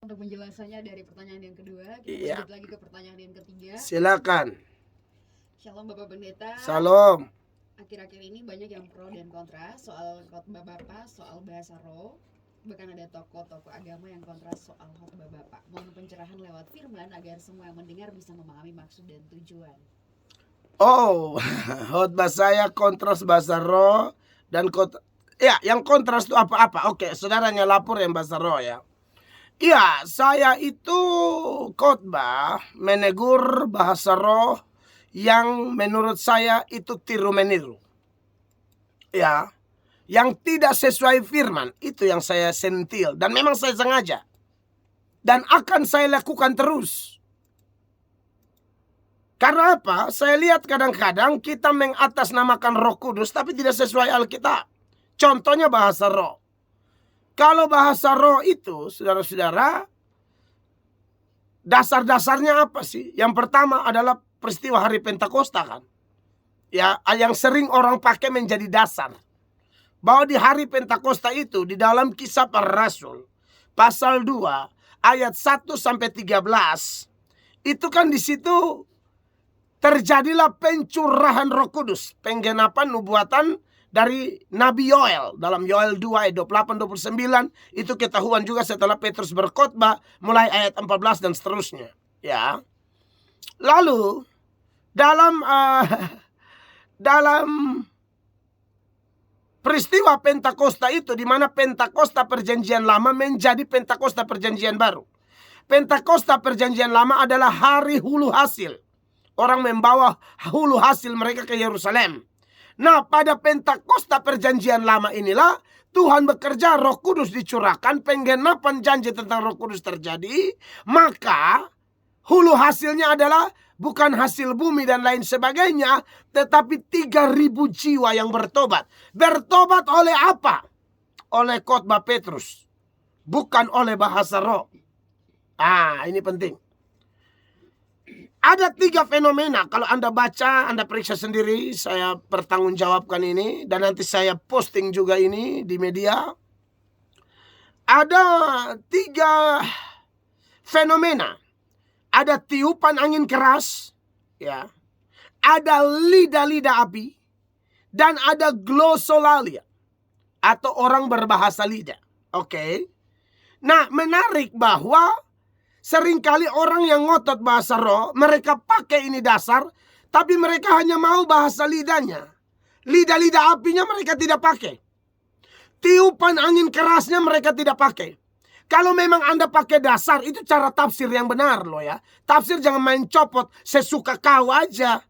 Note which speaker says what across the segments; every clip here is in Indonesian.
Speaker 1: Untuk penjelasannya dari pertanyaan yang kedua, kita
Speaker 2: Iya.
Speaker 1: lanjut lagi ke pertanyaan yang ketiga.
Speaker 2: Silakan.
Speaker 1: Shalom Bapak Pendeta.
Speaker 2: Salam.
Speaker 1: Akhir-akhir ini banyak yang pro dan kontra soal khotbah Bapak, soal bahasa roh. Bahkan ada tokoh-tokoh agama yang kontra soal khotbah Bapak. Mohon pencerahan lewat firman agar semua yang mendengar bisa memahami maksud dan tujuan.
Speaker 2: Oh, khotbah saya kontras bahasa roh dan ya, yang kontras itu apa-apa. Oke, saudaranya lapor yang bahasa roh ya. Iya, saya itu khotbah menegur bahasa roh yang menurut saya itu tiru meniru. Ya, yang tidak sesuai firman itu yang saya sentil dan memang saya sengaja dan akan saya lakukan terus. Karena apa? Saya lihat kadang-kadang kita mengatasnamakan Roh Kudus tapi tidak sesuai Alkitab. Contohnya bahasa roh. Kalau bahasa roh itu, saudara-saudara, dasar-dasarnya apa sih? Yang pertama adalah peristiwa hari Pentakosta kan. Ya, yang sering orang pakai menjadi dasar. Bahwa di hari Pentakosta itu di dalam Kisah Para Rasul pasal 2 ayat 1 sampai 13 itu kan di situ terjadilah pencurahan Roh Kudus, penggenapan nubuatan dari Nabi Yoel. Dalam Yoel 2 ayat 28-29 itu ketahuan juga setelah Petrus berkhotbah mulai ayat 14 dan seterusnya. Ya. Lalu dalam peristiwa Pentakosta itu, di mana Pentakosta Perjanjian Lama menjadi Pentakosta Perjanjian Baru. Pentakosta Perjanjian Lama adalah hari hulu hasil. Orang membawa hulu hasil mereka ke Yerusalem. Nah, pada Pentakosta Perjanjian Lama inilah Tuhan bekerja, Roh Kudus dicurahkan, penggenapan janji tentang Roh Kudus terjadi. Maka hulu hasilnya adalah bukan hasil bumi dan lain sebagainya, tetapi 3.000 jiwa yang bertobat. Bertobat oleh apa? Oleh khotbah Petrus, bukan oleh bahasa roh. Ini penting. Ada 3 fenomena. Kalau Anda baca, Anda periksa sendiri. Saya pertanggungjawabkan ini. Dan nanti saya posting juga ini di media. Ada 3 fenomena. Ada tiupan angin keras. Ya. Ada lidah-lidah api. Dan ada glosolalia. Atau orang berbahasa lidah. Oke. Nah, menarik bahwa seringkali orang yang ngotot bahasa roh, mereka pakai ini dasar, tapi mereka hanya mau bahasa lidahnya. Lidah-lidah apinya mereka tidak pakai. Tiupan angin kerasnya mereka tidak pakai. Kalau memang Anda pakai dasar, itu cara tafsir yang benar loh ya. Tafsir jangan main copot, sesuka kau aja.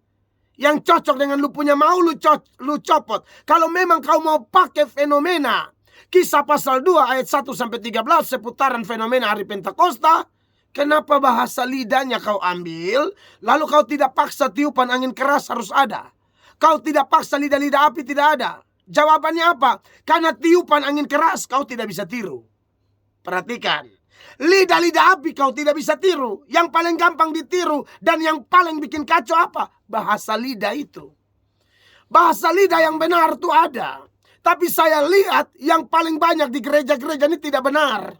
Speaker 2: Yang cocok dengan lu punya mau lu copot. Kalau memang kau mau pakai fenomena Kisah pasal 2 ayat 1 sampai 13 seputaran fenomena hari Pentakosta, kenapa bahasa lidahnya kau ambil, lalu kau tidak paksa tiupan angin keras harus ada? Kau tidak paksa lidah-lidah api tidak ada. Jawabannya apa? Karena tiupan angin keras kau tidak bisa tiru. Perhatikan. Lidah-lidah api kau tidak bisa tiru. Yang paling gampang ditiru dan yang paling bikin kacau apa? Bahasa lidah itu. Bahasa lidah yang benar itu ada. Tapi saya lihat yang paling banyak di gereja-gereja ini tidak benar.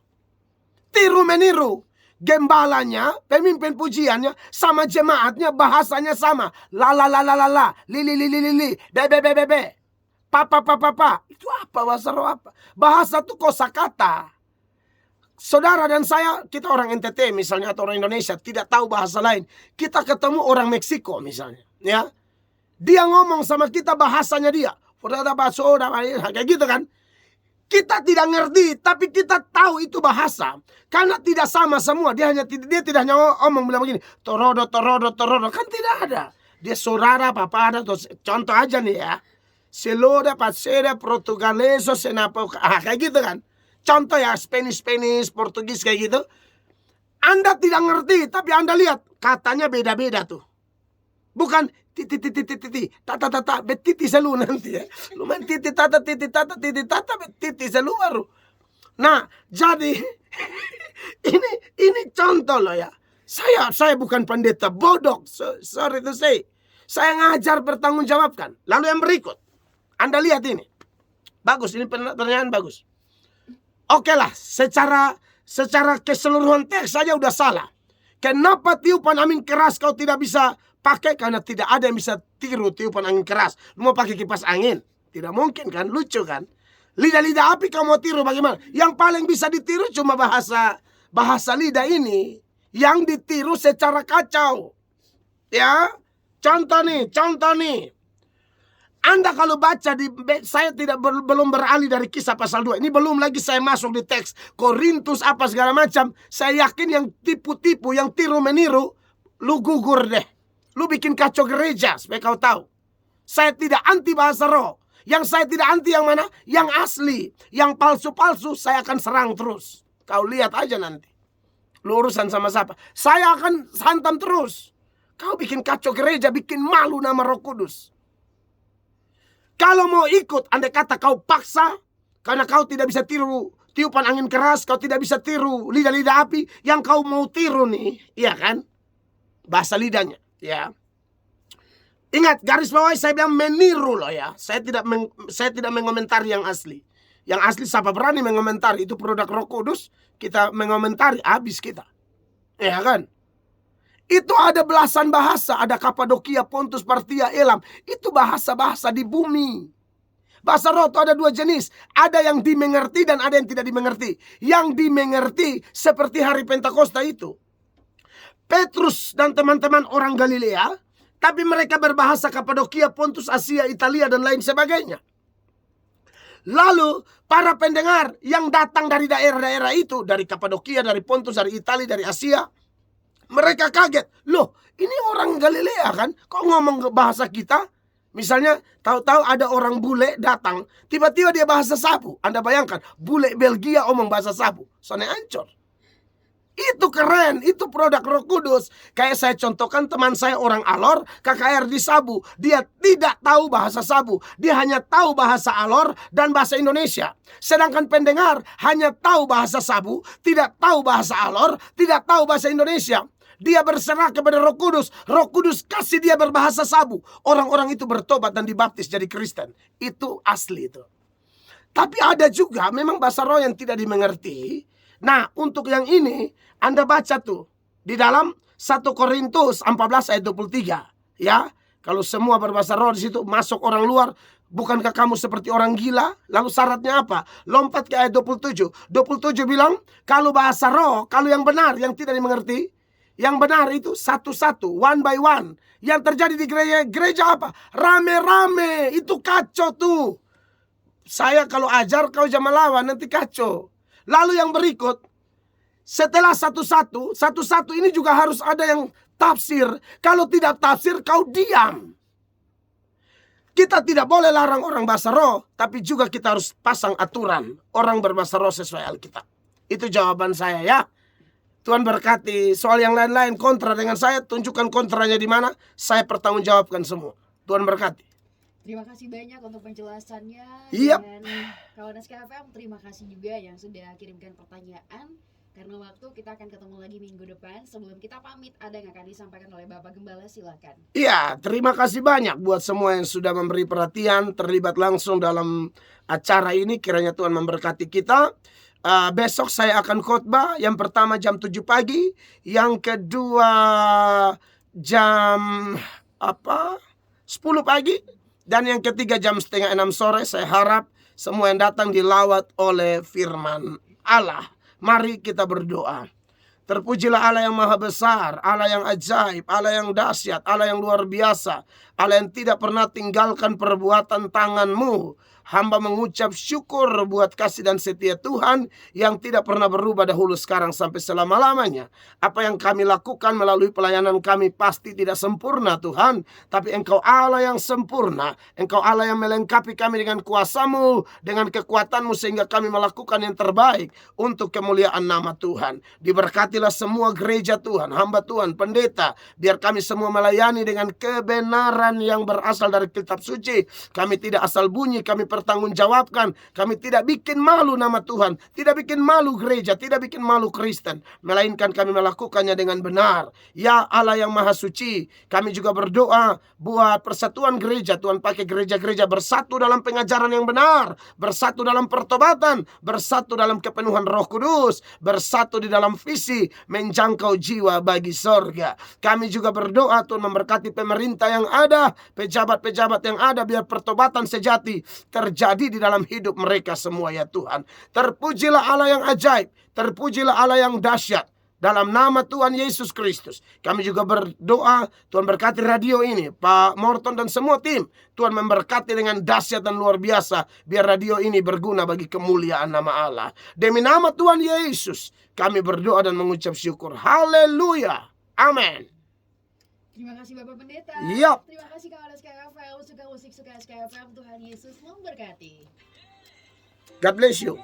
Speaker 2: Tiru meniru. Gembalanya, pemimpin pujiannya, sama jemaatnya bahasanya sama. La la la la la la, li li li li li li, be be be be be. Papa papa papa. Itu apa bahasa roh apa? Bahasa itu kosakata. Saudara dan saya, kita orang NTT misalnya atau orang Indonesia tidak tahu bahasa lain. Kita ketemu orang Meksiko misalnya, ya. Dia ngomong sama kita bahasanya dia. Kayak gitu kan. Kita tidak ngerti, tapi kita tahu itu bahasa. Karena tidak sama semua. Dia tidak hanya ngomong bilang begini, torodo, torodo, torodo. Kan tidak ada. Dia saudara, papa ada. Contoh aja nih ya. Seloda, pasera, portugaleso, senapo. Kayak gitu kan. Contoh ya, Spanish, Portugis kayak gitu. Anda tidak ngerti, tapi Anda lihat. Katanya beda-beda tuh. Bukan titi tata betiti selalu nanti ya. Lumayan titi tata betiti selalu baru. Nah, jadi ini contoh loh ya. Saya bukan pendeta bodoh. Sorry to say. Saya ngajar bertanggungjawabkan. Lalu yang berikut. Anda lihat ini. Bagus, ini pertanyaan bagus. Oke lah, secara secara keseluruhan teks saja udah salah. Kenapa tiupan angin keras kau tidak bisa pakai? Karena tidak ada yang bisa tiru tiupan angin keras. Lu mau pakai kipas angin? Tidak mungkin kan? Lucu kan? Lidah-lidah api kau mau tiru bagaimana? Yang paling bisa ditiru cuma bahasa lidah ini yang ditiru secara kacau. Ya, contoh nih. Anda kalau baca saya belum beralih dari Kisah pasal 2. Ini belum lagi saya masuk di teks Korintus apa segala macam. Saya yakin yang tipu-tipu, yang tiru-meniru, lu gugur deh. Lu bikin kacau gereja supaya kau tahu. Saya tidak anti bahasa roh. Yang saya tidak anti yang mana? Yang asli. Yang palsu-palsu saya akan serang terus. Kau lihat aja nanti. Lu urusan sama siapa? Saya akan hantam terus. Kau bikin kacau gereja, bikin malu nama Roh Kudus. Kalau mau ikut, andai kata kau paksa, karena kau tidak bisa tiru tiupan angin keras, kau tidak bisa tiru lidah-lidah api, yang kau mau tiru nih, iya kan? Bahasa lidahnya, ya. Ingat, garis bawah saya bilang meniru loh ya. Saya tidak mengomentari yang asli. Yang asli siapa berani mengomentari, itu produk Roh Kudus, kita mengomentari, habis kita. Ya kan? Itu ada belasan bahasa. Ada Kapadokia, Pontus, Partia, Elam. Itu bahasa-bahasa di bumi. Bahasa roh itu ada dua jenis. Ada yang dimengerti dan ada yang tidak dimengerti. Yang dimengerti seperti hari Pentakosta itu. Petrus dan teman-teman orang Galilea. Tapi mereka berbahasa Kapadokia, Pontus, Asia, Italia dan lain sebagainya. Lalu para pendengar yang datang dari daerah-daerah itu. Dari Kapadokia, dari Pontus, dari Italia, dari Asia. Mereka kaget. Loh, ini orang Galilea kan? Kok ngomong bahasa kita? Misalnya, tahu-tahu ada orang bule datang. Tiba-tiba dia bahasa sabu. Anda bayangkan, bule Belgia omong bahasa sabu. Soalnya ancur. Itu keren. Itu produk Roh Kudus. Kayak saya contohkan teman saya orang Alor, KKR di Sabu. Dia tidak tahu bahasa Sabu. Dia hanya tahu bahasa Alor dan bahasa Indonesia. Sedangkan pendengar hanya tahu bahasa Sabu, tidak tahu bahasa Alor, tidak tahu bahasa Indonesia. Dia berserah kepada Roh Kudus. Roh Kudus kasih dia berbahasa Sabu. Orang-orang itu bertobat dan dibaptis jadi Kristen. Itu asli itu. Tapi ada juga memang bahasa roh yang tidak dimengerti. Nah, untuk yang ini Anda baca tuh di dalam 1 Korintus 14 ayat 23. Ya, kalau semua berbahasa roh di situ masuk orang luar, bukankah kamu seperti orang gila? Lalu syaratnya apa? Lompat ke ayat 27. 27 bilang, kalau bahasa roh, kalau yang benar, yang tidak dimengerti, yang benar itu satu-satu, one by one. Yang terjadi di gereja apa? Rame-rame, itu kacau tuh. Saya kalau ajar, kau jangan lawan, nanti kacau. Lalu yang berikut, setelah satu-satu ini juga harus ada yang tafsir. Kalau tidak tafsir, kau diam. Kita tidak boleh larang orang bahasa roh, tapi juga kita harus pasang aturan. Orang berbahasa roh sesuai Alkitab. Itu jawaban saya ya. Tuhan berkati. Soal yang lain-lain kontra dengan saya, tunjukkan kontranya di mana, saya pertanggungjawabkan semua. Tuhan berkati.
Speaker 1: Terima kasih banyak untuk penjelasannya.
Speaker 2: Yep.
Speaker 1: Dan kawan SKFM, terima kasih juga yang sudah kirimkan pertanyaan. Karena waktu, kita akan ketemu lagi minggu depan. Sebelum kita pamit, ada yang akan disampaikan oleh Bapak Gembala, silakan.
Speaker 2: Iya, terima kasih banyak buat semua yang sudah memberi perhatian, terlibat langsung dalam acara ini. Kiranya Tuhan memberkati kita. Besok saya akan khotbah. Yang pertama jam 7 pagi, yang kedua jam 10 pagi, dan yang ketiga jam 5:30 sore. Saya harap semua yang datang dilawat oleh firman Allah. Mari kita berdoa. Terpujilah Allah yang maha besar, Allah yang ajaib, Allah yang dahsyat, Allah yang luar biasa, Allah yang tidak pernah tinggalkan perbuatan tanganmu. Hamba mengucap syukur buat kasih dan setia Tuhan yang tidak pernah berubah dahulu, sekarang, sampai selama-lamanya. Apa yang kami lakukan melalui pelayanan kami pasti tidak sempurna Tuhan, tapi Engkau Allah yang sempurna. Engkau Allah yang melengkapi kami dengan kuasa-Mu, dengan kekuatan-Mu, sehingga kami melakukan yang terbaik untuk kemuliaan nama Tuhan. Diberkatilah semua gereja Tuhan, hamba Tuhan, pendeta, biar kami semua melayani dengan kebenaran yang berasal dari kitab suci. Kami tidak asal bunyi, kami pertanggungjawabkan. Kami tidak bikin malu nama Tuhan, tidak bikin malu gereja, tidak bikin malu Kristen, melainkan kami melakukannya dengan benar. Ya Allah yang Maha Suci, kami juga berdoa buat persatuan gereja. Tuhan pakai gereja-gereja bersatu dalam pengajaran yang benar, bersatu dalam pertobatan, bersatu dalam kepenuhan Roh Kudus, bersatu di dalam visi menjangkau jiwa bagi sorga. Kami juga berdoa Tuhan memberkati pemerintah yang ada, pejabat-pejabat yang ada, biar pertobatan sejati terjadi di dalam hidup mereka semua ya Tuhan. Terpujilah Allah yang ajaib, terpujilah Allah yang dahsyat. Dalam nama Tuhan Yesus Kristus, kami juga berdoa Tuhan berkati radio ini, Pak Morton dan semua tim. Tuhan memberkati dengan dahsyat dan luar biasa, biar radio ini berguna bagi kemuliaan nama Allah. Demi nama Tuhan Yesus, kami berdoa dan mengucap syukur. Haleluya. Amin.
Speaker 1: Terima kasih Bapak Pendeta.
Speaker 2: Yap.
Speaker 1: Terima kasih kawan SKFM, suka musik, suka SKFM. Tuhan Yesus memberkati.
Speaker 2: God bless you.